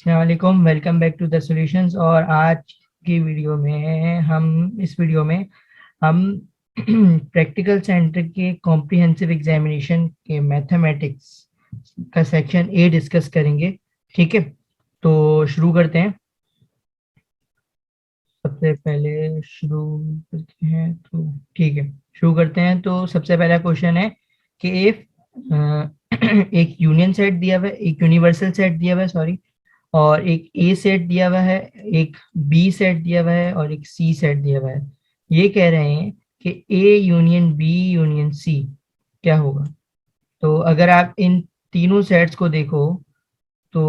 अस्सलामुअलैकुम, welcome back to the Solutions. और आज की वीडियो में हम प्रैक्टिकल सेंटर के कॉम्प्रिहेंसिव एग्जामिनेशन के मैथमेटिक्स का सेक्शन ए डिस्कस करेंगे। ठीक है, तो शुरू करते हैं। सबसे पहले शुरू करते हैं तो ठीक है, शुरू करते हैं। तो सबसे पहला क्वेश्चन है कि इफ एक यूनियन सेट दिया हुआ है, एक यूनिवर्सल सेट दिया हुआ है, सॉरी, और एक ए सेट दिया हुआ है, एक बी सेट दिया हुआ है और एक सी सेट दिया हुआ है। ये कह रहे हैं कि A union B union C क्या होगा। तो अगर आप इन तीनों सेट्स को देखो तो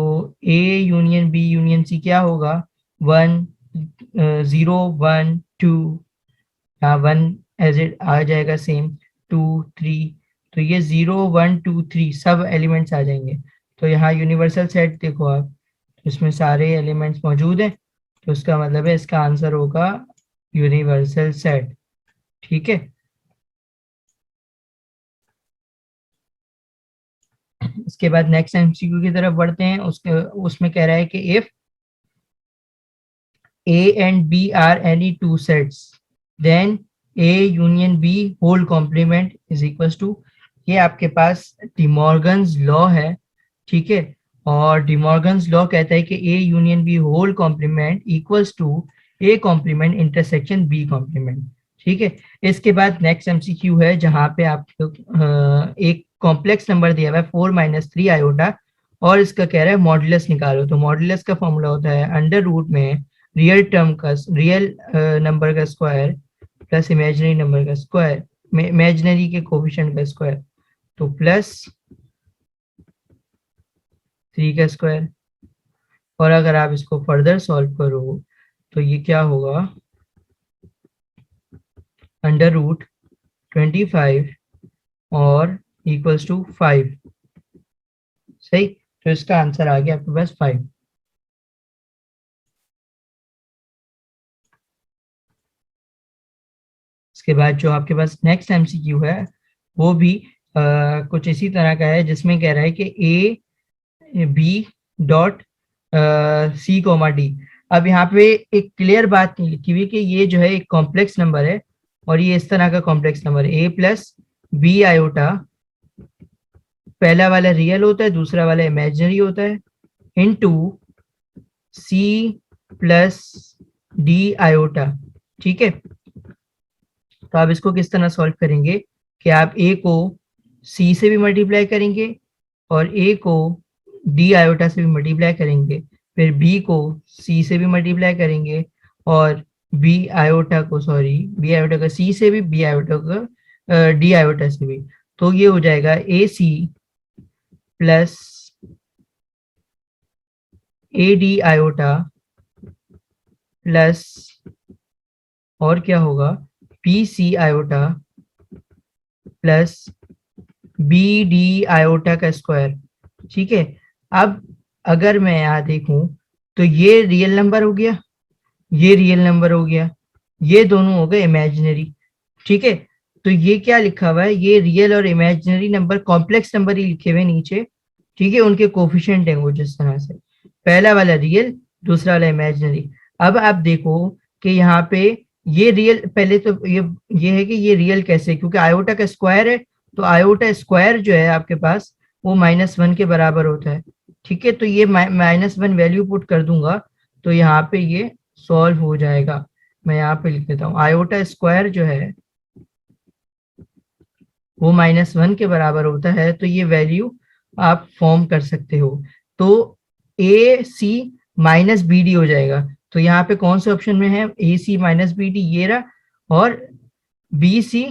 A union B union C क्या होगा। वन, जीरो, वन, टू, या वन एज इट आ जाएगा सेम, टू, थ्री। तो ये जीरो, वन, टू, थ्री सब एलिमेंट्स आ जाएंगे। तो यहाँ यूनिवर्सल सेट देखो आप, इसमें सारे एलिमेंट्स मौजूद हैं। तो इसका मतलब है इसका आंसर होगा यूनिवर्सल सेट। ठीक है, इसके बाद नेक्स्ट एमसीक्यू की तरफ बढ़ते हैं। उसके उसमें कह रहा है कि if A and B are any two sets then A union B whole complement is equals to, ये आपके पास डिमॉर्गन्स लॉ है। ठीक है, और डिमॉर्गन्स लॉ कहता है कि A union B whole complement equals to A complement intersection B complement. ठीक है, इसके बाद नेक्स्ट एमसीक्यू है जहां पे आपको एक कॉम्प्लेक्स नंबर दिया हुआ है 4 - 3 आयोटा, और इसका कह रहा है मॉडुलस निकालो। तो मॉडुलस का फॉर्मूला होता है अंडर रूट में रियल नंबर का स्क्वायर प्लस इमेजिनरी नंबर का स्क्वायर, इमेजिनरी के कोफिशिएंट का स्क्वायर, तो प्लस 3 का स्क्वायर। और अगर आप इसको फर्दर सॉल्व करो तो ये क्या होगा, अंडर रूट 25 और इक्वल्स टू 5। सही, तो इसका आंसर आ गया आपके पास 5। इसके बाद जो आपके पास नेक्स्ट एमसीक्यू है वो भी कुछ इसी तरह का है, जिसमें कह रहा है कि A B dot C comma D. अब यहाँ पे एक क्लियर बात नहीं लिखी हुई कि ये जो है एक कॉम्प्लेक्स नंबर है, और ये इस तरह का कॉम्प्लेक्स नंबर है। ए प्लस बी आयोटा, पहला वाला रियल होता है, दूसरा वाला इमेजिनरी होता है, into C plus D iota. ठीक है, तो आप इसको किस तरह सॉल्व करेंगे कि आप ए को सी से भी मल्टीप्लाई करेंगे और ए को डी आयोटा से भी मल्टीप्लाई करेंगे, फिर बी को सी से भी मल्टीप्लाई करेंगे, और बी आयोटा का सी से भी, बी आयोटा का डी आयोटा से भी। तो ये हो जाएगा A C plus A D iota plus, और क्या होगा, B C iota plus B D iota का स्क्वायर। ठीक है, अब अगर मैं यहाँ देखूं तो ये रियल नंबर हो गया, ये रियल नंबर हो गया, ये दोनों हो गए इमेजिनरी। ठीक है, तो ये क्या लिखा हुआ है, ये रियल और इमेजिनरी नंबर कॉम्प्लेक्स नंबर ही लिखे हुए नीचे। ठीक है, उनके कोफिशिएंट है वो जिस तरह से, पहला वाला रियल, दूसरा वाला इमेजिनरी। अब आप देखो कि यहाँ पे ये रियल, पहले तो ये है कि ये रियल कैसे, क्योंकि आयोटा का स्क्वायर है, तो आयोटा स्क्वायर जो है आपके पास वो -1 के बराबर होता है। ठीक है, तो ये -1 वैल्यू पुट कर दूंगा तो यहाँ पे ये सॉल्व हो जाएगा। मैं यहाँ पे लिख देता हूँ, आयोटा स्क्वायर जो है वो -1 के बराबर होता है, तो ये वैल्यू आप फॉर्म कर सकते हो। तो ए सी माइनस बी डी हो जाएगा। तो यहाँ पे कौन से ऑप्शन में है, A C minus B D ये रहा, और B C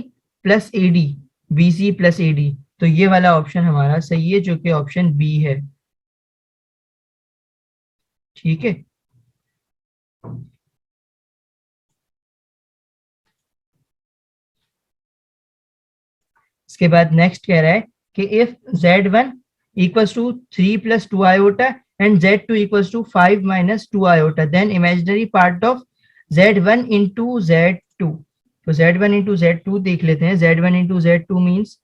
plus A D, B C plus A D, तो ये वाला ऑप्शन हमारा सही है जो कि ऑप्शन बी है। ठीक है, इसके बाद नेक्स्ट कह रहा है कि if Z1 equals to 3 + 2 iota and Z2 equals to 5 - 2 iota, then imaginary part of Z1 into Z2। तो Z1 इंटू Z2 देख लेते हैं। Z1 into Z2 means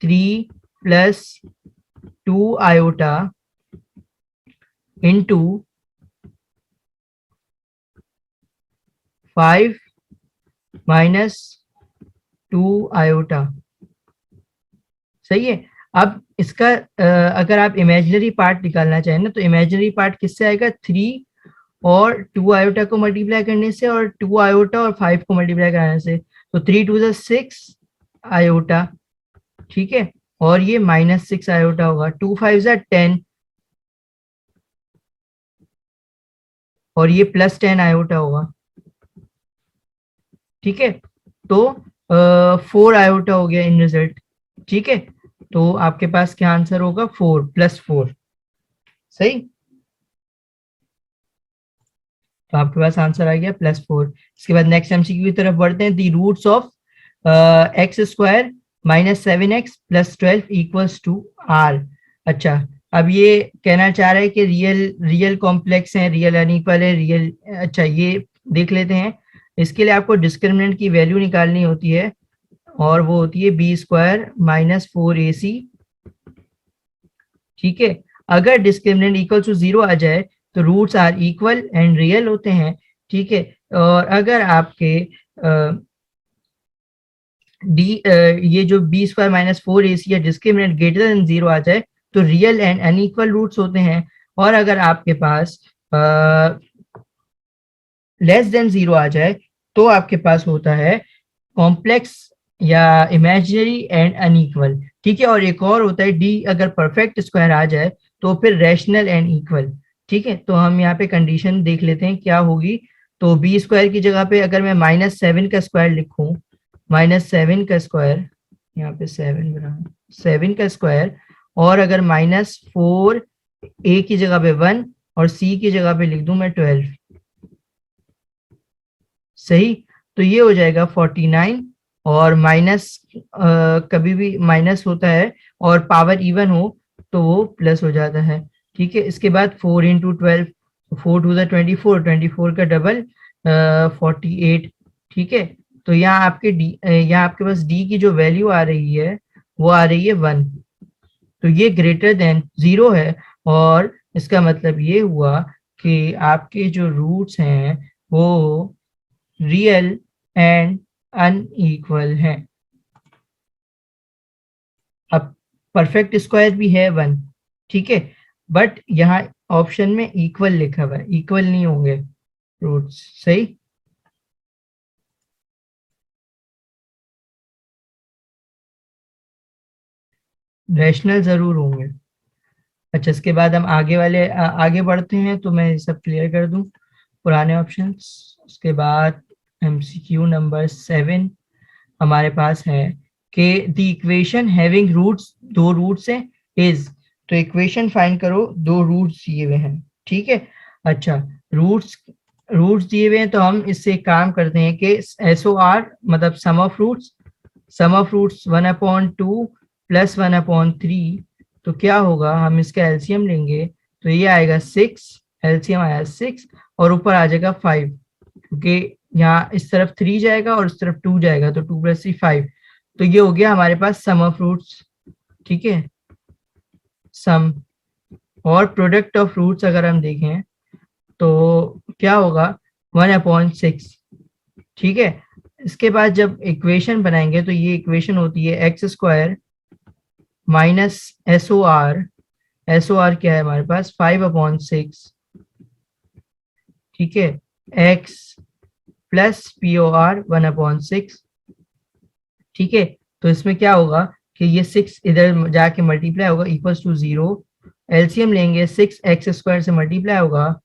3 + 2 iota into 5 minus 2 iota. सही है। अब इसका अगर आप इमेजिनरी पार्ट निकालना चाहें ना, तो इमेजिनरी पार्ट किससे आएगा? 3 और 2 आयोटा को मल्टीप्लाई करने से, और 2 आयोटा और 5 को मल्टीप्लाई कराने से। तो 3 टू ज़ 6 आयोटा, ठीक है, और ये -6 आयोटा होगा। 2 5 ज़ 10 और ये +10 आयोटा होगा, ठीक है। तो 4 आयोटा हो गया इन रिजल्ट, ठीक है। तो आपके पास क्या आंसर होगा? 4 + 4। सही। तो आपके पास आंसर आ गया +4। इसके बाद नेक्स्ट एमसीक्यू की तरफ बढ़ते हैं। The roots of x² -7x + 12 = r। अच्छा, अब ये कहना चाह रहा है कि रियल कॉम्प्लेक्स है, रियल अनइक्वल है, रियल। अच्छा, ये देख लेते हैं। इसके लिए आपको डिस्क्रिमिनेंट की वैल्यू निकालनी होती है, और वो होती है b² - 4ac, ठीक है। अगर डिस्क्रिमिनेंट इक्वल टू 0 आ जाए तो roots are equal and real होते हैं, ठीक है। और अगर आपके ये जो b² - 4ac या डिस्क्रिमिनेंट ग्रेटर देन 0 आ जाए तो रियल एंड अनइक्वल रूट्स होते हैं। और अगर आपके पास लेस देन 0 आ जाए तो आपके पास होता है कॉम्प्लेक्स या इमेजिनरी एंड अनइक्वल, ठीक है। और एक और होता है डी, अगर परफेक्ट स्क्वायर आ जाए तो फिर रैशनल एंड इक्वल, ठीक है। तो हम यहाँ पे कंडीशन देख लेते हैं क्या होगी। तो b² की जगह पे अगर मैं -7 का स्क्वायर लिखूं, -7 का स्क्वायर, यहाँ पे 7 बना, 7 का स्क्वायर, और अगर -4 a की जगह पे 1 और c की जगह पे लिख दूं मैं 12, सही। तो ये हो जाएगा 49, और माइनस कभी भी माइनस होता है और पावर इवन हो तो वो प्लस हो जाता है, ठीक है। इसके बाद 4 × 12, 4 टू द 24, 24 का डबल 48, ठीक है। तो यहाँ आपके यहाँ आपके पास डी की जो वैल्यू आ रही है वो आ रही है 1। तो ये ग्रेटर देन 0 है, और इसका मतलब ये हुआ कि आपके जो रूट्स हैं वो रियल एंड अनइक्वल है। अब परफेक्ट स्क्वायर भी है 1, ठीक है, बट यहाँ ऑप्शन में इक्वल लिखा हुआ है, इक्वल नहीं होंगे रूट्स, सही। रैशनल जरूर होंगे। अच्छा, इसके बाद हम आगे बढ़ते हैं, तो मैं ये सब क्लियर कर दूं पुराने ऑप्शंस। उसके बाद एमसीक्यू नंबर 7 हमारे पास है कि द इक्वेशन हैविंग रूट्स, दो रूट्स हैं, इज। तो इक्वेशन फाइंड करो, दो रूट्स दिए हुए हैं, ठीक है। अच्छा, रूट्स रूट्स दिए हुए हैं तो हम इससे एक काम करते हैं कि SOR मतलब सम ऑफ रूट्स 1/2 + 1/3। तो क्या होगा, हम इसका एलसीएम लेंगे तो ये आएगा 6, एलसीएम आया 6, और ऊपर आ जाएगा 5, क्योंकि यहाँ इस तरफ 3 जाएगा और इस तरफ 2 जाएगा, तो 2 + 3 5। तो ये हो गया हमारे पास सम ऑफ रूट्स, ठीक है, सम। और प्रोडक्ट ऑफ रूट्स अगर हम देखें तो क्या होगा, 1/6, ठीक है। इसके बाद जब इक्वेशन बनाएंगे तो ये इक्वेशन होती है x² - SOR। SOR क्या है हमारे पास, 5/6, ठीक है, x + POR 1/6, ठीक है। तो इसमें क्या होगा कि ये 6 इधर जाके मल्टीप्लाई होगा, इक्वल्स टू 0। एलसीएम लेंगे, 6x² से मल्टीप्लाई होगा,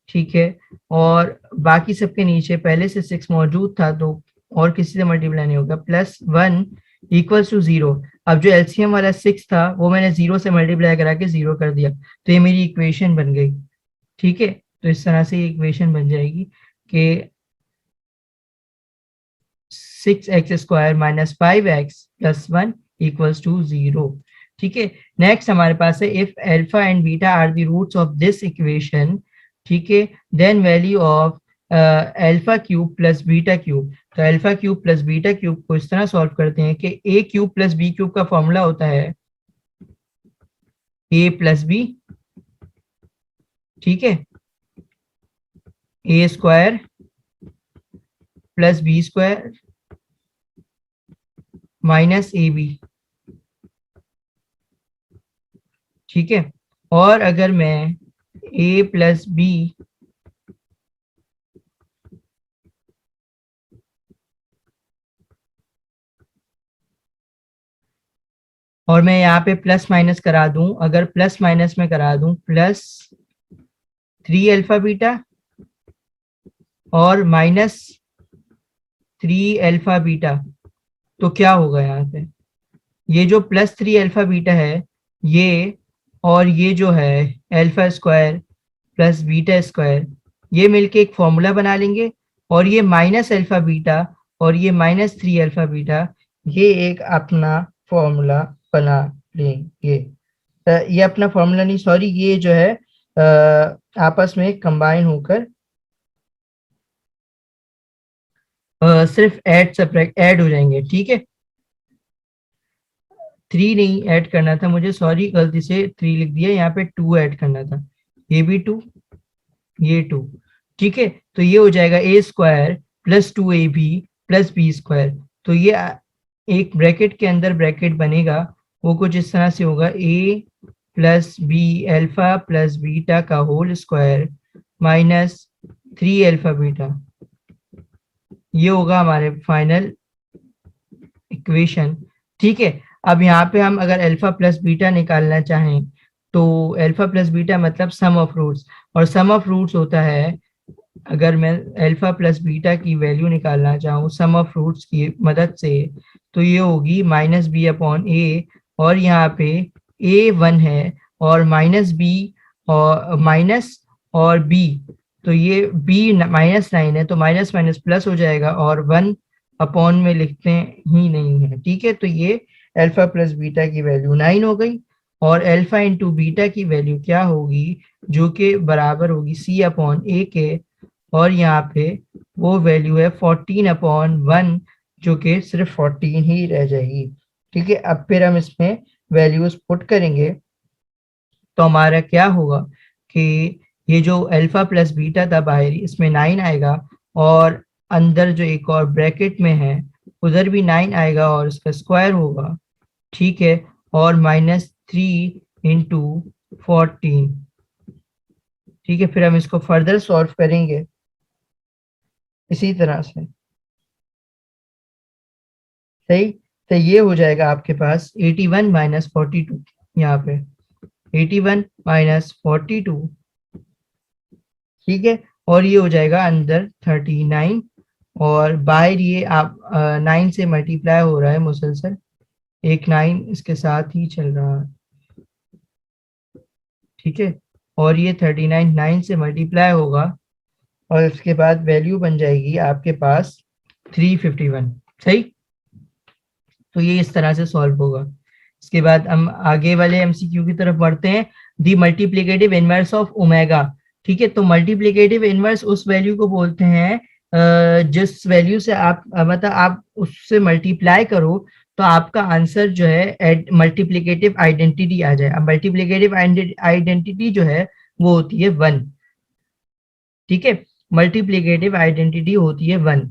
ठीक है। और बाकी सबके नीचे पहले से 6 मौजूद था तो और किसी से मल्टीप्लाई नहीं होगा, +1 इक्वल्स टू 0। अब जो एलसीएम वाला 6 था वो मैंने 0 से मल्टीप्लाई करा के 0 कर दिया, तो ये मेरी इक्वेशन बन गई, ठीक है। तो इस तरह से ये इक्वेशन बन जाएगी कि 6x² - 5x + 1 = 0, ठीक है। नेक्स्ट हमारे पास है if alpha and beta are the roots of this equation, ठीक है, देन वैल्यू ऑफ α³ + β³ तो α³ + β³ को इस तरह सॉल्व करते हैं कि a³ + b³ का फॉर्मूला होता है a + b ठीक है, A square plus B square minus A B. ठीक है, और अगर मैं ए प्लस बी और मैं यहाँ पे प्लस माइनस करा दूं, अगर प्लस माइनस में करा दूं प्लस 3 अल्फा बीटा और माइनस 3 अल्फा बीटा, तो क्या होगा यहाँ पे? ये जो +3 अल्फा बीटा है ये, और ये जो है alpha square plus beta square, ये मिलके एक फॉर्मूला बना लेंगे, और ये -अल्फा बीटा और ये -3 अल्फा बीटा, ये एक अपना फॉर्मूला बना लेंगे। ये अपना फॉर्मूला नहीं, सॉरी, ये जो है आपस में कंबाइन होकर सिर्फ ऐड सब्ट्रैक्ट ऐड हो जाएंगे। ठीक है, 3 नहीं ऐड करना था मुझे, सॉरी, गलती से 3 लिख दिया, यहाँ पे 2 ऐड करना था। ये भी 2, ये 2। ठीक है, तो ये हो जाएगा A square plus 2ab plus B square. तो ये एक ब्रैकेट के अंदर ब्रैकेट बनेगा, वो कुछ इस तरह से होगा, A plus B alpha plus beta का whole square minus 3 alpha beta. ये होगा हमारे फाइनल इक्वेशन। ठीक है, अब यहाँ पे हम अगर अल्फा प्लस बीटा निकालना चाहें तो अल्फा प्लस बीटा मतलब सम ऑफ रूट्स, और सम ऑफ रूट्स होता है, अगर मैं अल्फा प्लस बीटा की वैल्यू निकालना चाहूँ सम ऑफ रूट्स की मदद से, तो ये होगी -b/a, और यहाँ पे a 1 है और -b और माइनस और b, तो ये b -9 है, तो माइनस माइनस प्लस हो जाएगा, और 1 अपॉन में लिखते ही नहीं है। ठीक है, तो ये अल्फा प्लस बीटा की वैल्यू 9 हो गई, और अल्फा इंटू बीटा की वैल्यू क्या होगी, जो कि बराबर होगी c/a के, और यहाँ पे वो वैल्यू है 14/1, जो कि सिर्फ 14 ही रह जाएगी। ठीक है, अब फिर हम इसमें वैल्यूज पुट करेंगे, तो हमारा क्या होगा कि ये जो अल्फा प्लस बीटा था बाहरी, इसमें 9 आएगा, और अंदर जो एक और ब्रैकेट में है उधर भी 9 आएगा और इसका स्क्वायर होगा। ठीक है, और -3 इंटू 14। ठीक है, फिर हम इसको फर्दर सॉल्व करेंगे इसी तरह से। सही, तो ये हो जाएगा आपके पास 81 - 42, यहाँ पे 81 - 42। ठीक है, और ये हो जाएगा अंदर 39, और बाहर ये आप 9 से मल्टीप्लाई हो रहा है मुसलसल, एक 9 इसके साथ ही चल रहा है। ठीक है, और ये 39 9 से मल्टीप्लाई होगा, और इसके बाद वैल्यू बन जाएगी आपके पास 351। सही, तो ये इस तरह से सॉल्व होगा। इसके बाद हम आगे वाले एमसीक्यू की तरफ बढ़ते हैं। दी मल्टीप्लिकेटिव इनवर्स ऑफ ओमेगा। ठीक है, तो मल्टीप्लिकेटिव इनवर्स उस वैल्यू को बोलते हैं जिस वैल्यू से आप मतलब आप उससे मल्टीप्लाई करो तो आपका आंसर जो है मल्टीप्लिकेटिव आइडेंटिटी आ जाए। अब मल्टीप्लिकेटिव आइडेंटिटी जो है वो होती है 1। ठीक है, मल्टीप्लिकेटिव आइडेंटिटी होती है 1।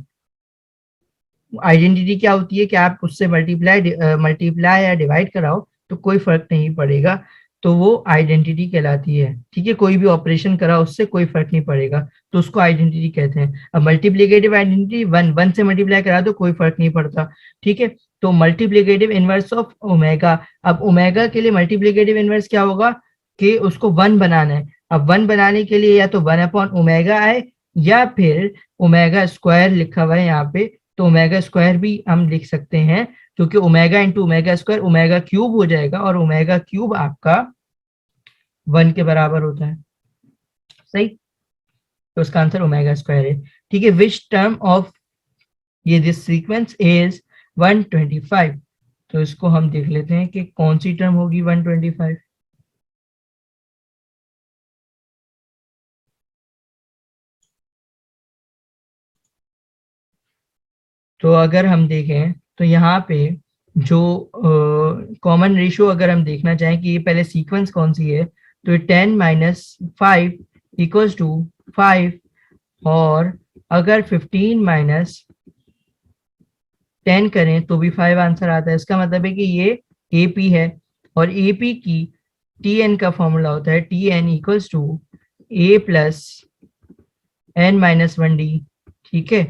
आइडेंटिटी क्या होती है कि आप उससे मल्टीप्लाई या डिवाइड कराओ तो कोई फर्क नहीं पड़ेगा, तो वो आइडेंटिटी कहलाती है। ठीक है, कोई भी ऑपरेशन कराओ उससे कोई फर्क नहीं पड़ेगा, तो उसको आइडेंटिटी कहते हैं। अब मल्टीप्लिकेटिव आइडेंटिटी 1 से मल्टीप्लाई करा तो कोई फर्क नहीं पड़ता। ठीक है, तो मल्टीप्लिकेटिव इनवर्स ऑफ ओमेगा। अब ओमेगा के लिए मल्टीप्लिकेटिव इनवर्स क्या होगा कि उसको 1 बनाना है। अब 1 बनाने के लिए या तो 1/ओमेगा आए, या फिर ओमेगा स्क्वायर लिखा हुआ है यहाँ पे, तो ओमेगा स्क्वायर भी हम लिख सकते हैं, क्योंकि omega into omega square omega cube हो जाएगा, और ओमेगा क्यूब आपका 1 के बराबर होता है। सही, तो उसका आंसर ओमेगा स्क्वायर है। ठीक है, विच टर्म ऑफ ये दिस सीक्वेंस इज 125। तो इसको हम देख लेते हैं कि कौन सी टर्म होगी 125। तो अगर हम देखें तो यहाँ पे जो कॉमन रेशियो अगर हम देखना चाहें कि ये पहले सीक्वेंस कौन सी है, तो 10 - 5 इक्वल्स टू 5, और अगर 15 माइनस 10 करें तो भी 5 आंसर आता है। इसका मतलब है कि ये AP है, और AP की TN का फॉर्मूला होता है TN equals to A plus N minus 1D। ठीक है,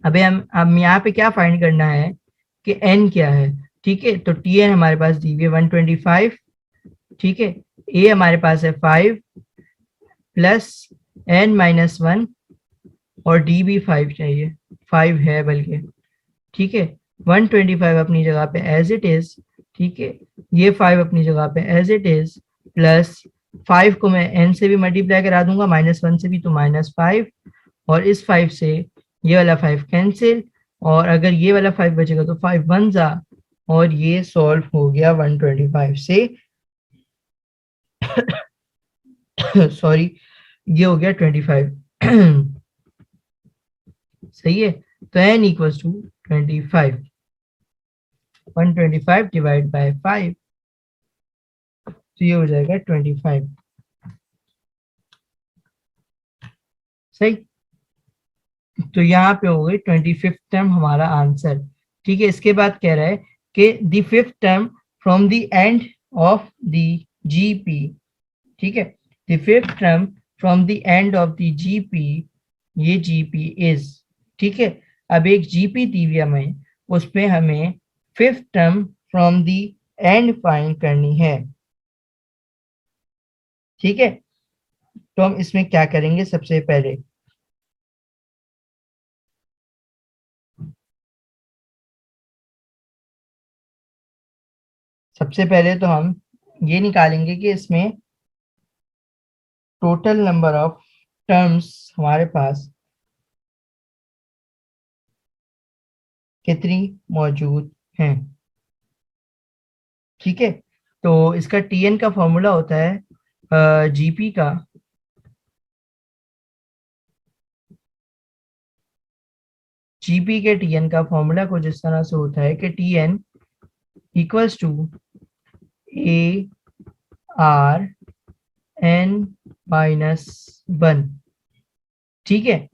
अभी हम यहाँ पे क्या फाइंड करना है कि N क्या है। ठीक है, तो TN हमारे पास दी हुई है 125। ठीक है, A हमारे पास है 5 प्लस N माइनस 1, और D भी 5 चाहिए, 5 है बल्कि। ठीक है, 125 अपनी जगह पे एज इट इज। ठीक है, ये 5 अपनी जगह पे एज इट इज, प्लस 5 को मैं n से भी मल्टीप्लाई करा दूंगा, -1 से भी, तो -5, और इस 5 से ये वाला 5 कैंसिल, और अगर ये वाला 5 बचेगा तो 5 वन जा, और ये सॉल्व हो गया 125 से। सॉरी, ये हो गया 25। सही है, तो n equals to 25, 125 divide by 5, तो ये हो जाएगा 25। सही, तो यहाँ पे हो गई 25th टर्म हमारा आंसर। ठीक है, इसके बाद कह रहा है कि the 5th term from the end of the GP. ठीक है, the 5th term from the end of the GP, ये जीपी इज। ठीक है, अब एक जीपी दी हुई हमें, उस पे हमें 5th term from the end find करनी है। ठीक है, तो हम इसमें क्या करेंगे, सबसे पहले तो हम ये निकालेंगे कि इसमें टोटल नंबर ऑफ टर्म्स हमारे पास कितनी मौजूद हैं। ठीक है, तो इसका TN का फॉर्मूला होता है जीपी का, जीपी के TN का फॉर्मूला कुछ इस तरह से होता है कि TN इक्वल्स टू ARN-1। ठीक है,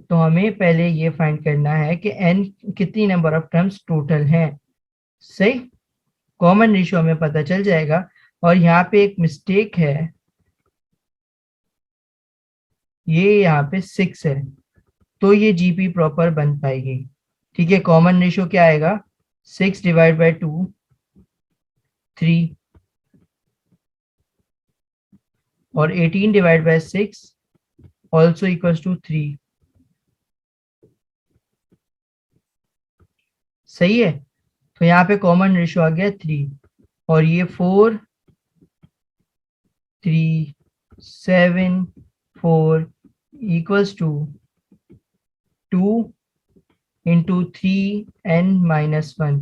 तो हमें पहले ये फाइंड करना है कि n कितनी नंबर ऑफ टर्म्स टोटल हैं। सही, कॉमन रेशियो हमें पता चल जाएगा, और यहाँ पे एक मिस्टेक है, ये यहाँ पे 6 है, तो ये जीपी प्रॉपर बन पाएगी। ठीक है, कॉमन रेशियो क्या आएगा, 6 डिवाइड बाई 2, 3, और 18 divide by 6 also equals to 3। सही है, तो यहाँ पे कॉमन रेशियो आ गया 3, और ये 4, 3, 7, 4 इक्वल्स टू 2 इंटू 3n-1।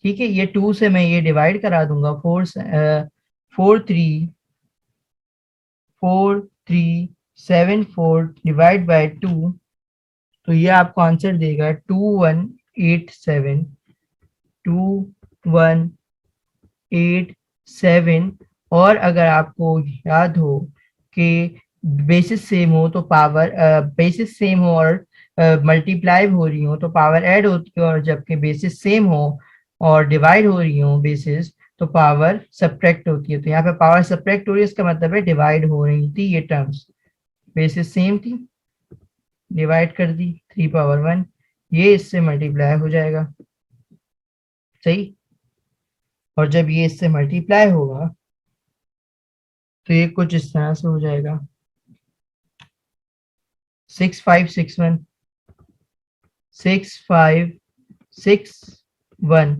ठीक है, ये 2 से मैं ये डिवाइड करा दूंगा, 4 3 डिवाइड बाय 2, तो ये आपको आंसर देगा 2187, 2187। और अगर आपको याद हो कि बेसिस सेम हो तो पावर, बेसिस सेम हो और मल्टीप्लाई हो रही हो तो पावर ऐड होती है, और जबकि बेसिस सेम हो और डिवाइड हो रही हो बेसिस, तो पावर सब्ट्रैक्ट होती है। तो यहाँ पे पावर सब्ट्रैक्ट हो रही है, इसका मतलब है डिवाइड हो रही थी ये टर्म्स, बेसिस सेम थी, डिवाइड कर दी 3 पावर 1, ये इससे मल्टीप्लाई हो जाएगा। सही, और जब ये इससे मल्टीप्लाई होगा तो ये कुछ इस तरह से हो जाएगा, 6561, 6561,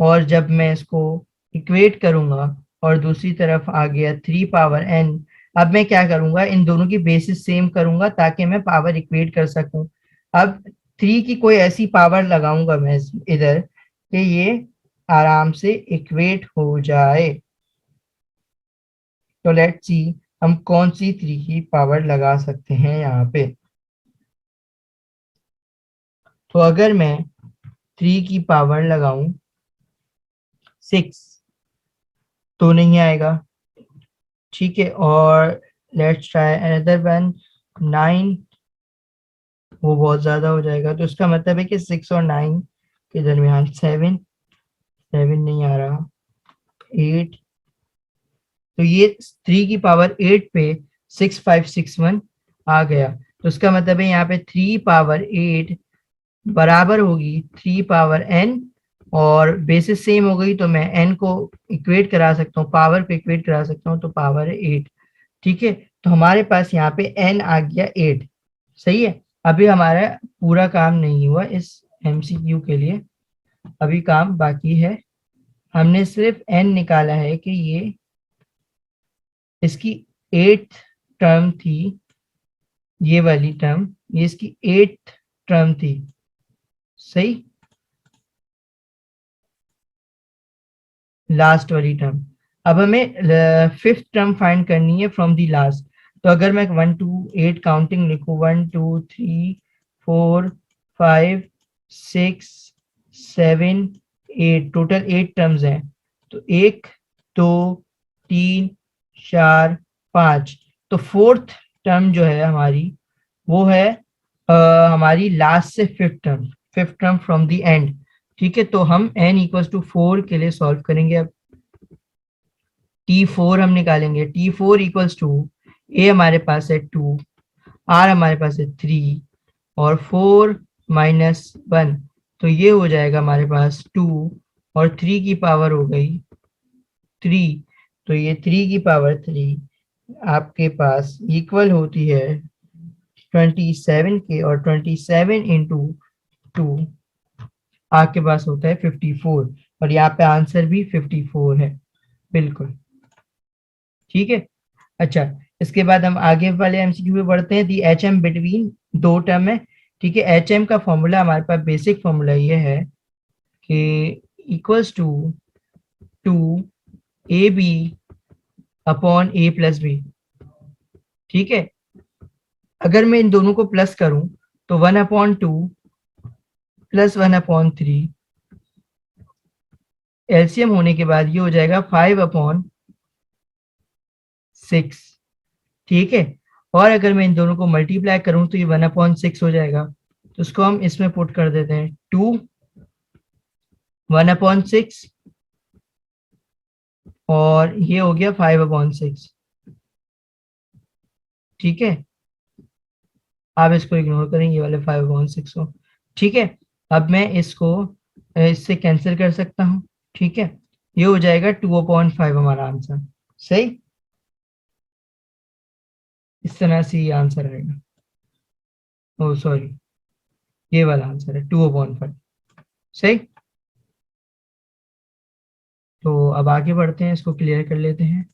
और जब मैं इसको इक्वेट करूंगा और दूसरी तरफ आ गया 3 पावर n, अब मैं क्या करूंगा, इन दोनों की बेसिस सेम करूंगा ताकि मैं पावर इक्वेट कर सकूं। अब 3 की कोई ऐसी पावर लगाऊंगा मैं इधर कि ये आराम से इक्वेट हो जाए। तो लेट्स सी हम कौन सी 3 की पावर लगा सकते हैं यहाँ पे। तो अगर मैं 3 की पावर लगाऊं 6, तो नहीं आएगा। ठीक है, और लेट्स ट्राई अनदर वन 9, वो बहुत ज्यादा हो जाएगा, तो इसका मतलब है कि 6 और 9 के दरमियान 7, 7 नहीं आ रहा, 8, तो ये 3 की पावर 8 पे 6561 आ गया, तो इसका मतलब है यहाँ पे 3 पावर 8 बराबर होगी 3 पावर n, और बेसिस सेम हो गई तो मैं n को इक्वेट करा सकता हूँ, पावर पे इक्वेट करा सकता हूँ, तो पावर है 8। ठीक है, तो हमारे पास यहाँ पे n आ गया 8। सही है, अभी हमारा पूरा काम नहीं हुआ इस एमसीक्यू के लिए, अभी काम बाकी है। हमने सिर्फ n निकाला है कि ये इसकी 8th टर्म थी, ये वाली टर्म, ये इसकी 8th टर्म थी। सही, लास्ट वाली टर्म। अब हमें 5th टर्म फाइंड करनी है फ्रॉम दी लास्ट। तो अगर मैं 1 to 8 काउंटिंग लिखूं, 1 2 3 4 5 6 7 8, टोटल 8 टर्म्स हैं। तो 1 2 3 4 5, तो 4th टर्म जो है हमारी, वो है हमारी लास्ट से 5th term, 5th term from the end. ठीक है, तो हम n इक्वल्स टू 4 के लिए सॉल्व करेंगे। अब T4 हम निकालेंगे, T4 इक्वल्स टू a हमारे पास है 2, r हमारे पास है 3, और 4 माइनस 1, तो ये हो जाएगा हमारे पास 2, और 3 की पावर हो गई 3, तो ये 3 की पावर 3 आपके पास इक्वल होती है 27 के, और 27 इंटू 2 आपके पास होता है 54, और यहाँ पे आंसर भी 54 है, बिल्कुल। ठीक है, अच्छा, इसके बाद हम आगे वाले एमसीक्यू पे बढ़ते हैं। दी एच एम बिटवीन, दो टर्म है। ठीक है, एच एम का फॉर्मूला हमारे पास, बेसिक फॉर्मूला ये है कि equals to 2 A B upon A plus B. ठीक है, अगर मैं इन दोनों को प्लस करूं तो 1/2 प्लस 1/3, एलसीएम होने के बाद ये हो जाएगा 5/6। ठीक है, और अगर मैं इन दोनों को मल्टीप्लाई करूं तो ये 1/6 हो जाएगा, तो इसको हम इसमें पुट कर देते हैं, 2 1/6, और ये हो गया 5/6। ठीक है, आप इसको इग्नोर करेंगे, ये वाले 5/6 को। ठीक है, अब मैं इसको इससे कैंसिल कर सकता हूँ। ठीक है, ये हो जाएगा 2/5 हमारा आंसर। सही, इस तरह से ये आंसर आएगा। ओ सॉरी, ये वाला आंसर है 2/5। सही, तो अब आगे बढ़ते हैं, इसको क्लियर कर लेते हैं।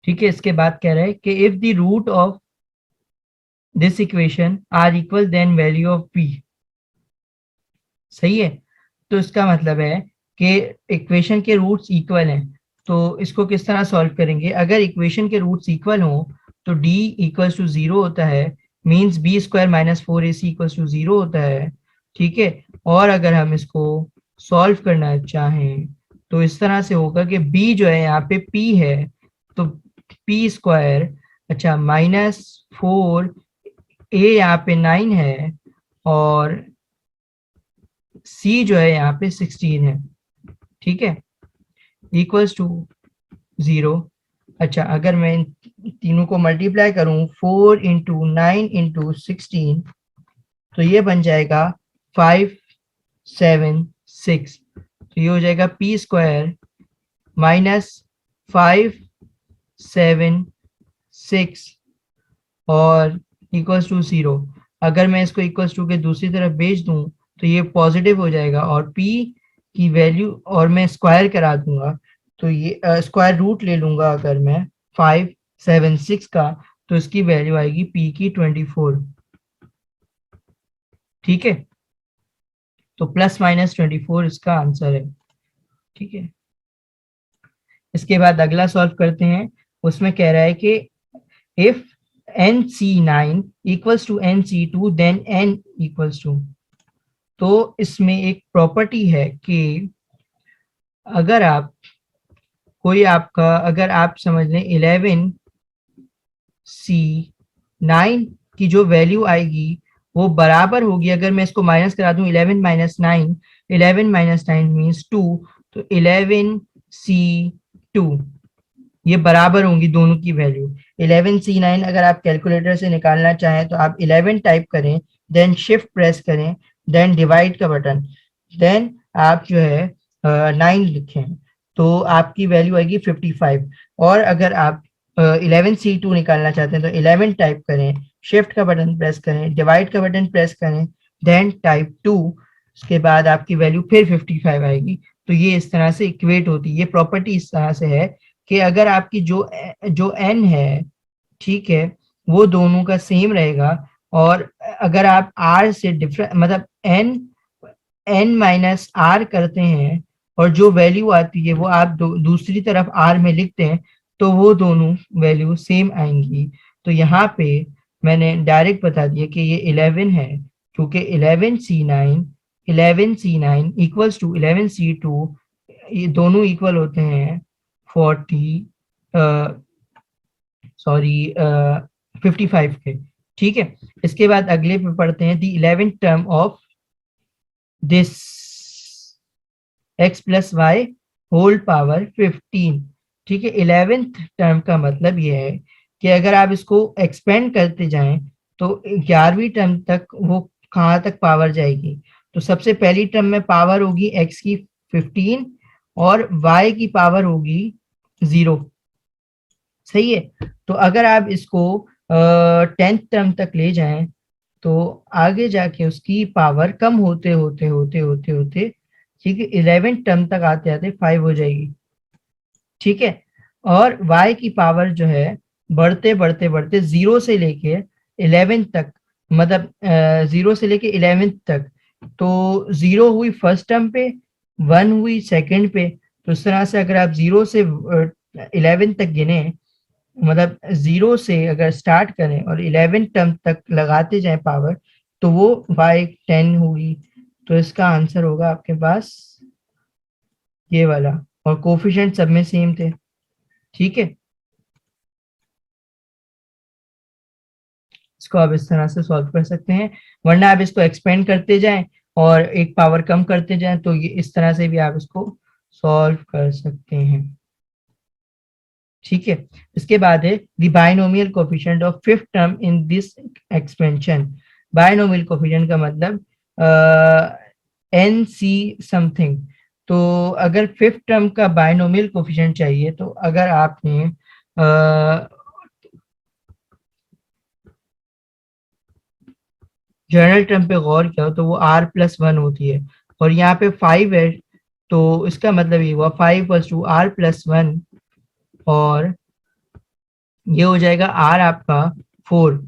ठीक है, इसके बाद कह रहा है कि if the root of this equation are equal then value of P. सही है, तो इसका मतलब है कि इक्वेशन के रूट्स इक्वल हैं, तो इसको किस तरह सॉल्व करेंगे। अगर इक्वेशन के रूट्स इक्वल हों तो d इक्वल्स टू 0 होता है, means B square minus 4ac equals to 0 होता है। ठीक है, और अगर हम इसको सॉल्व करना चाहें तो इस तरह से होगा कि b जो है यहाँ पे p है, तो p स्क्वायर, अच्छा, -4, a यहाँ पे 9 है, और c जो है यहाँ पे 16 है। ठीक है, इक्वल्स टू 0। अच्छा, अगर मैं इन तीनों को मल्टीप्लाई करूं, 4 × 9 × 16, तो ये बन जाएगा 576, तो ये हो जाएगा पी स्क्वायर -576 और इक्वल्स टू 0। अगर मैं इसको इक्वल्स टू के दूसरी तरफ भेज दूं तो ये पॉजिटिव हो जाएगा, और p की वैल्यू, और मैं स्क्वायर करा दूंगा, तो ये स्क्वायर रूट ले लूंगा अगर मैं 576 का, तो इसकी वैल्यू आएगी p की 24। ठीक है, तो +-24 इसका आंसर है। ठीक है, इसके बाद अगला सॉल्व करते हैं। उसमें कह रहा है कि if NC9 equals to NC2 then N equals to, तो इसमें एक प्रॉपर्टी है कि अगर आप कोई आपका, अगर आप समझ लें 11C9 की जो वैल्यू आएगी वो बराबर होगी, अगर मैं इसको माइनस करा दूं 11 माइनस 9, 11 माइनस 9 मीन्स 2, तो 11C2 ये बराबर होंगी दोनों की वैल्यू। 11C9 अगर आप कैलकुलेटर से निकालना चाहें तो आप 11 टाइप करें, देन शिफ्ट प्रेस करें, देन डिवाइड का बटन, देन आप जो है 9 लिखें, तो आपकी वैल्यू आएगी 55। और अगर आप 11C2 निकालना चाहते हैं तो 11 टाइप करें, शिफ्ट का बटन प्रेस करें, डिवाइड का बटन प्रेस करें, देन टाइप 2, उसके बाद आपकी वैल्यू फिर 55 आएगी। तो ये इस तरह से इक्वेट होती है। ये प्रॉपर्टी इस तरह से है कि अगर आपकी जो जो n है, ठीक है, वो दोनों का सेम रहेगा, और अगर आप r से डिफरेंट मतलब n माइनस r करते हैं और जो वैल्यू आती है वो आप दूसरी तरफ r में लिखते हैं, तो वो दोनों वैल्यू सेम आएंगी। तो यहाँ पे मैंने डायरेक्ट बता दिया कि ये 11 है, क्योंकि 11C9 इक्वल्स टू 11C2, ये दोनों इक्वल होते हैं 40 सॉरी 55 के। ठीक है, इसके बाद अगले पे पढ़ते हैं the 11th term of this x plus Y whole power 15। ठीक है, 11th टर्म का मतलब ये है कि अगर आप इसको एक्सपेंड करते जाएं तो 11वीं टर्म तक वो कहाँ तक पावर जाएगी। तो सबसे पहली टर्म में पावर होगी x की 15 और y की पावर होगी 0। सही है, तो अगर आप इसको 10th टर्म तक ले जाएं तो आगे जाके उसकी पावर कम होते होते होते होते होते, ठीक है, 11th टर्म तक आते आते 5 हो जाएगी। ठीक है, और y की पावर जो है बढ़ते बढ़ते बढ़ते 0 से लेके 11 तक, मतलब 0 से लेके 11 तक, तो 0 हुई फर्स्ट टर्म पे, 1 हुई सेकंड पे। तो इस तरह से अगर आप 0 से 11 तक गिने, मतलब 0 से अगर स्टार्ट करें और 11 टर्म तक लगाते जाएं पावर, तो वो बाय 10 होगी। तो इसका आंसर होगा आपके पास ये वाला, और कोफिशिएंट सब में सेम थे। ठीक है, इसको आप इस तरह से सॉल्व कर सकते हैं, वरना आप इसको एक्सपेंड करते जाएं और एक पावर कम करते जाएं, तो ये इस तरह से भी आप इसको सॉल्व कर सकते हैं। ठीक है, इसके बाद है the binomial coefficient of fifth term in this expansion. Binomial coefficient का मतलब एन सी समथिंग। तो अगर फिफ्थ टर्म का बायनोमियल कोफिशिएंट चाहिए, तो अगर आपने जनरल टर्म पे गौर किया हो तो वो r प्लस 1 होती है, और यहाँ पे 5 है, तो इसका मतलब ये हुआ 5 प्लस टू r प्लस 1, और ये हो जाएगा r आपका 4।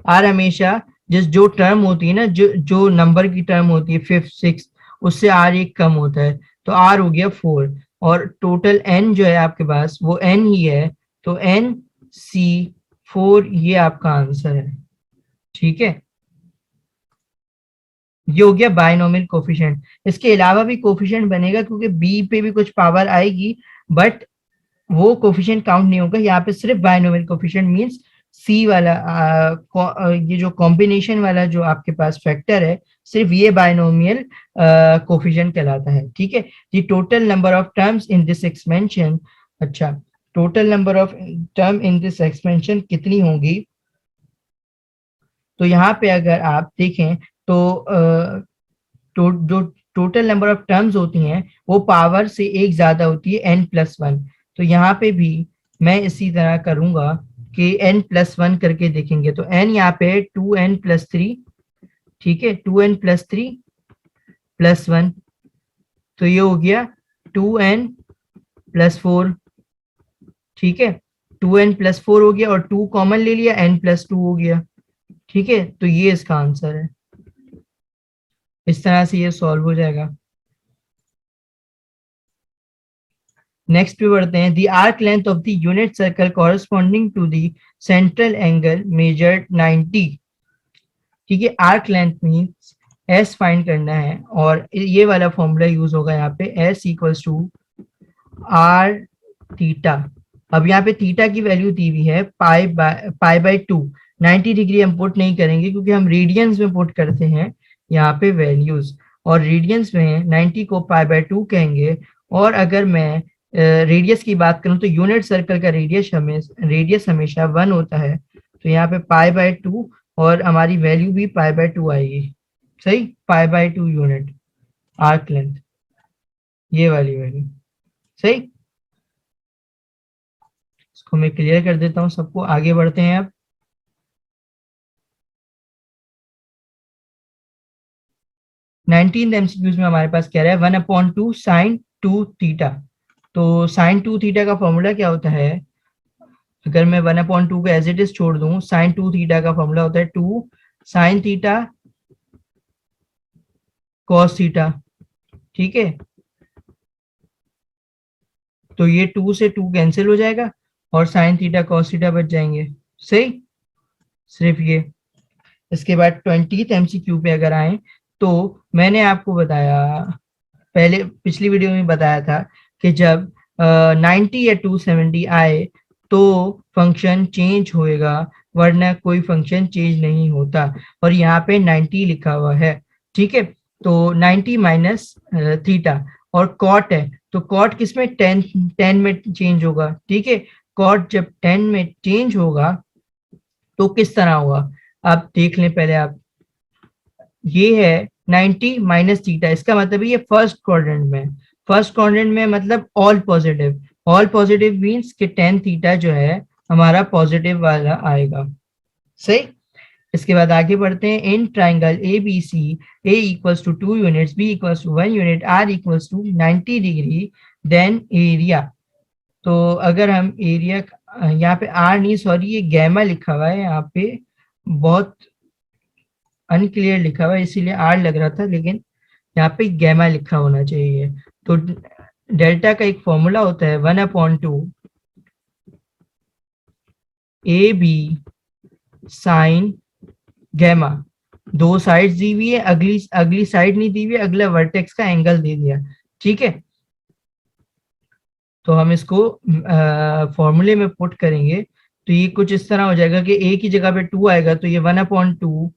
r हमेशा जिस जो टर्म होती है ना, जो जो नंबर की टर्म होती है फिफ्थ सिक्स, उससे r एक कम होता है, तो r हो गया 4, और टोटल n जो है आपके पास वो n ही है, तो n c 4 ये आपका आंसर है। ठीक है, ये हो गया बायनोमियल कोफिशिएंट। इसके अलावा भी कोफिशिएंट बनेगा क्योंकि बी पे भी कुछ पावर आएगी, बट वो कोफिशिएंट काउंट नहीं होगा। यहाँ पे सिर्फ बायनोमियल कोफिशिएंट मींस सी वाला ये जो कॉम्बिनेशन वाला जो आपके पास फैक्टर है, सिर्फ ये बायनोमियल कोफिशिएंट कहलाता है। ठीक है, the total number of terms in this expansion. अच्छा, total number of term in this expansion कितनी होगी, तो यहाँ पे अगर आप देखें तो जो टोटल नंबर ऑफ टर्म्स होती हैं वो पावर से एक ज्यादा होती है n प्लस 1। तो यहाँ पे भी मैं इसी तरह करूंगा कि n प्लस 1 करके देखेंगे, तो n यहाँ पे 2n प्लस 3। ठीक है, 2n प्लस 3 प्लस 1, तो ये हो गया 2n प्लस 4। ठीक है, 2n प्लस 4 हो गया, और 2 कॉमन ले लिया, n प्लस 2 हो गया। ठीक है, तो ये इसका आंसर है। इस तरह से ये सॉल्व हो जाएगा। नेक्स्ट पे बढ़ते हैं, the arc length of the unit circle corresponding to the central angle measured 90। ठीक है, arc length means S find करना है और ये वाला फॉर्मूला यूज होगा यहाँ पे, S equals to R theta. अब यहाँ पे थीटा की वैल्यू दी हुई है पाई बाय 2। 90 डिग्री हम पुट नहीं करेंगे क्योंकि हम रेडियंस में पुट करते हैं यहाँ पे वैल्यूज, और रेडियंस में 90 को पाई बाय 2 कहेंगे। और अगर मैं रेडियस की बात करूं तो यूनिट सर्कल का रेडियस हमेशा 1 होता है, तो यहाँ पे पाई बाय 2 और हमारी वैल्यू भी पाई बाय 2 आएगी। सही, पाई बाय 2 यूनिट आर्क लेंथ, ये वाली वैल्यू। सही, इसको मैं क्लियर कर देता हूँ सबको, आगे बढ़ते हैं अब। 19th एमसीक्यूज में हमारे पास कह रहा है 1/2 साइन 2 थीटा। तो साइन 2 थीटा का फॉर्मूला क्या होता है, अगर मैं 1/2 को एज इट इज छोड़ दूं, साइन 2 थीटा का फॉर्मूला होता है 2 साइन थीटा कॉस थीटा। ठीक है, तो ये 2 से 2 कैंसिल हो जाएगा और साइन थीटा कॉस थीटा बच जाएंगे। सही, सिर्फ ये। इसके बाद 20th एमसीक्यू पे अगर आए तो मैंने आपको बताया, पहले पिछली वीडियो में बताया था कि जब 90 या 270 आए तो फंक्शन चेंज होएगा, वरना कोई फंक्शन चेंज नहीं होता। और यहाँ पे 90 लिखा हुआ है। ठीक है, तो 90 माइनस थीटा और कॉट है, तो कॉट किस में 10 में चेंज होगा। ठीक है, कॉट जब 10 में चेंज होगा तो किस तरह होगा, आप देख लें पहले आप। ये है 90 माइनस थीटा, इसका मतलब ये फर्स्ट क्वाड्रेंट में। फर्स्ट क्वाड्रेंट में मतलब all positive, all positive means कि 10 थीटा जो है हमारा पॉजिटिव वाला आएगा। सही, इसके बाद आगे बढ़ते हैं। In triangle A B C, A equals to 2 units, B equals to 1 unit, R equals to 90 degree, then area. तो अगर हम एरिया, यहाँ पे आर नहीं सॉरी ये गैमा लिखा हुआ है, यहाँ पे बहुत अनक्लियर लिखा हुआ है इसीलिए आर लग रहा था, लेकिन यहाँ पे गैमा लिखा होना चाहिए। तो डेल्टा का एक फॉर्मूला होता है 1/2 ए बी साइन गैमा। दो साइड्स दी हुई है, अगली अगली साइड नहीं दी हुई है, अगला वर्टेक्स का एंगल दे दिया। ठीक है, तो हम इसको फॉर्मूले में पुट करेंगे तो ये कुछ इस तरह हो जाएगा कि ए की जगह पे 2 आएगा तो ये 1/2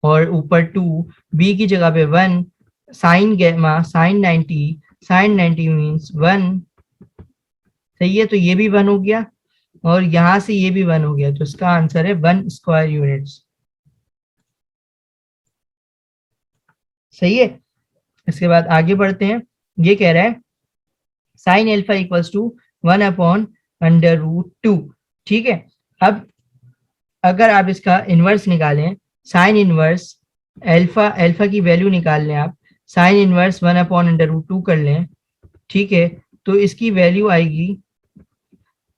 और ऊपर 2, बी की जगह पे 1 sine gamma sine 90, sine 90 means 1। सही है, तो ये भी 1 हो गया और यहां से ये भी 1 हो गया, तो इसका आंसर है 1 स्क्वायर यूनिट्स। सही है, इसके बाद आगे बढ़ते हैं। ये कह रहा है साइन एल्फा इक्वल्स टू 1/√2। ठीक है, अब अगर आप इसका इनवर्स निकालें, साइन इनवर्स एल्फा, एल्फा की वैल्यू निकाल लें आप, साइन इनवर्स 1/√2 कर लें। ठीक है, तो इसकी वैल्यू आएगी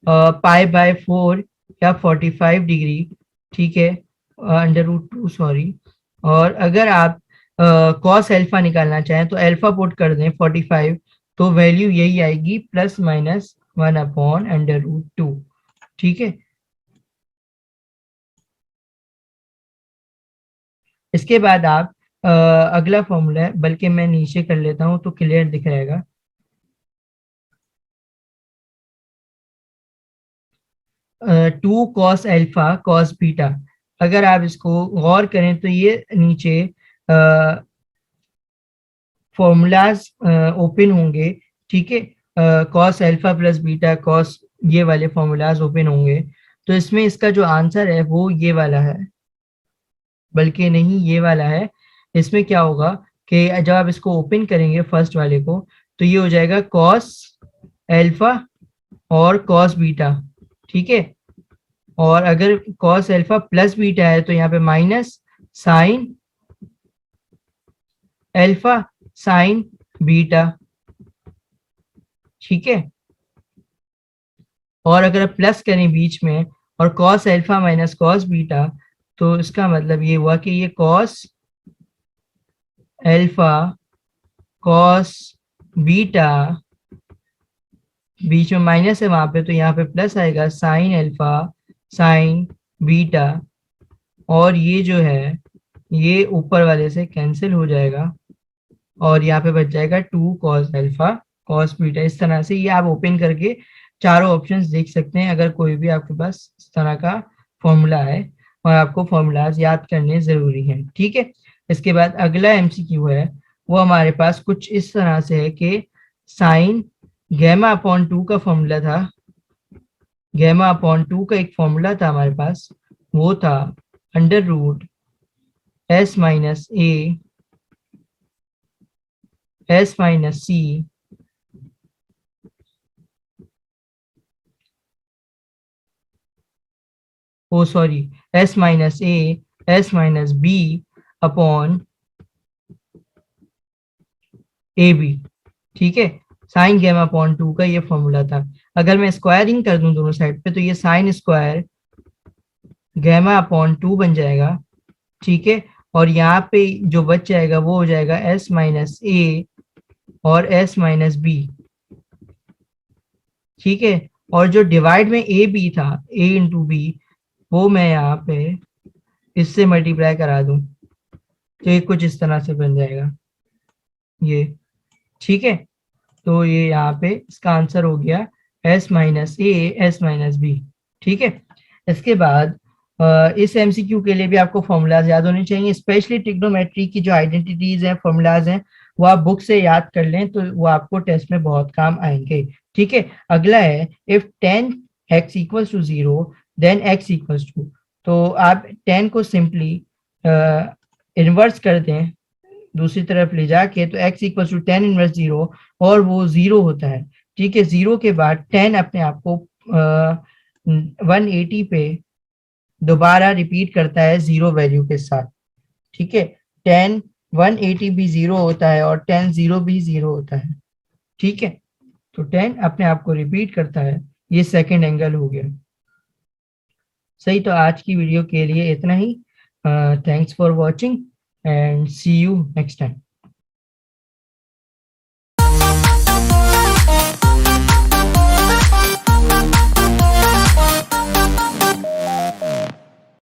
पाई/4 या 45 डिग्री। ठीक है, √2 सॉरी। और अगर आप कॉस एल्फा निकालना चाहें तो एल्फा पुट कर दें 45, तो वैल्यू यही आएगी +/(1/√2)। ठीक है, इसके बाद आप अगला फॉर्मूला है, बल्कि मैं नीचे कर लेता हूं तो क्लियर दिख रहेगा। 2 कॉस एल्फा कॉस बीटा, अगर आप इसको गौर करें तो ये नीचे फॉर्मूलाज ओपन होंगे। ठीक है, cos alpha plus beta cos, ये वाले फॉर्मूलाज ओपन होंगे, तो इसमें इसका जो आंसर है वो ये वाला है, बल्कि नहीं ये वाला है। इसमें क्या होगा कि जब आप इसको ओपन करेंगे फर्स्ट वाले को, तो ये हो जाएगा कॉस एल्फा और कॉस बीटा। ठीक है, और अगर कॉस एल्फा प्लस बीटा है तो यहाँ पे minus sine alpha sign beta. ठीक है, और अगर आप प्लस करें बीच में और cos alpha minus cos beta, तो इसका मतलब ये हुआ कि ये कॉस एल्फा कॉस बीटा, बीच में माइनस है वहां पे, तो यहाँ पे प्लस आएगा साइन अल्फा साइन बीटा, और ये जो है ये ऊपर वाले से कैंसिल हो जाएगा और यहाँ पे बच जाएगा 2 कॉस अल्फा कॉस बीटा। इस तरह से ये आप ओपन करके चारों ऑप्शंस देख सकते हैं अगर कोई भी आपके पास इस तरह का फॉर्मूला है, और आपको फॉर्मूलाज याद करने जरूरी हैं। ठीक है, इसके बाद अगला एमसीक्यू है, वो हमारे पास कुछ इस तरह से है कि साइन गैमा अपॉन 2 का फॉर्मूला था, गैमा अपॉन 2 का एक फॉर्मूला था हमारे पास, वो था under root S minus A S minus C oh sorry S minus A S minus B upon A B. ठीक है, साइन गैमा अपॉन 2 का ये फॉर्मूला था। अगर मैं स्क्वायरिंग कर दूं दोनों साइड पे तो ये साइन स्क्वायर गैमा अपॉन 2 बन जाएगा। ठीक है, और यहाँ पे जो बच जाएगा वो हो जाएगा एस माइनस ए और एस माइनस बी। ठीक है, और जो डिवाइड में ए बी था, ए इंटू बी, वो मैं यहाँ पे इससे मल्टीप्लाई करा दूं तो ये कुछ इस तरह से बन जाएगा ये। ठीक है, तो ये यहाँ पे इसका आंसर हो गया S minus A S minus B. ठीक है, इसके बाद इस एमसीक्यू के लिए भी आपको फॉर्मूलाज याद होने चाहिए, स्पेशली ट्रिग्नोमेट्री की जो आइडेंटिटीज हैं फॉर्मूलाज हैं वो आप बुक से याद कर लें तो वो आपको टेस्ट में बहुत काम आएंगे। ठीक है, अगला है if 10x equals to 0 then x equals to, तो आप 10 को सिंपली इन्वर्स कर दें दूसरी तरफ ले जाके, तो x इक्वल टू 10 इनवर्स 0 और वो 0 होता है। ठीक है, 0 के बाद 10 अपने आप को 180 पे दोबारा रिपीट करता है 0 वैल्यू के साथ। ठीक है, 10 180 भी 0 होता है और 10 0 भी 0 होता है। ठीक है, तो 10 अपने आप को रिपीट करता है, ये सेकंड एंगल हो गया। सही, तो आज की वीडियो के लिए इतना ही। Thanks for watching and see you next time.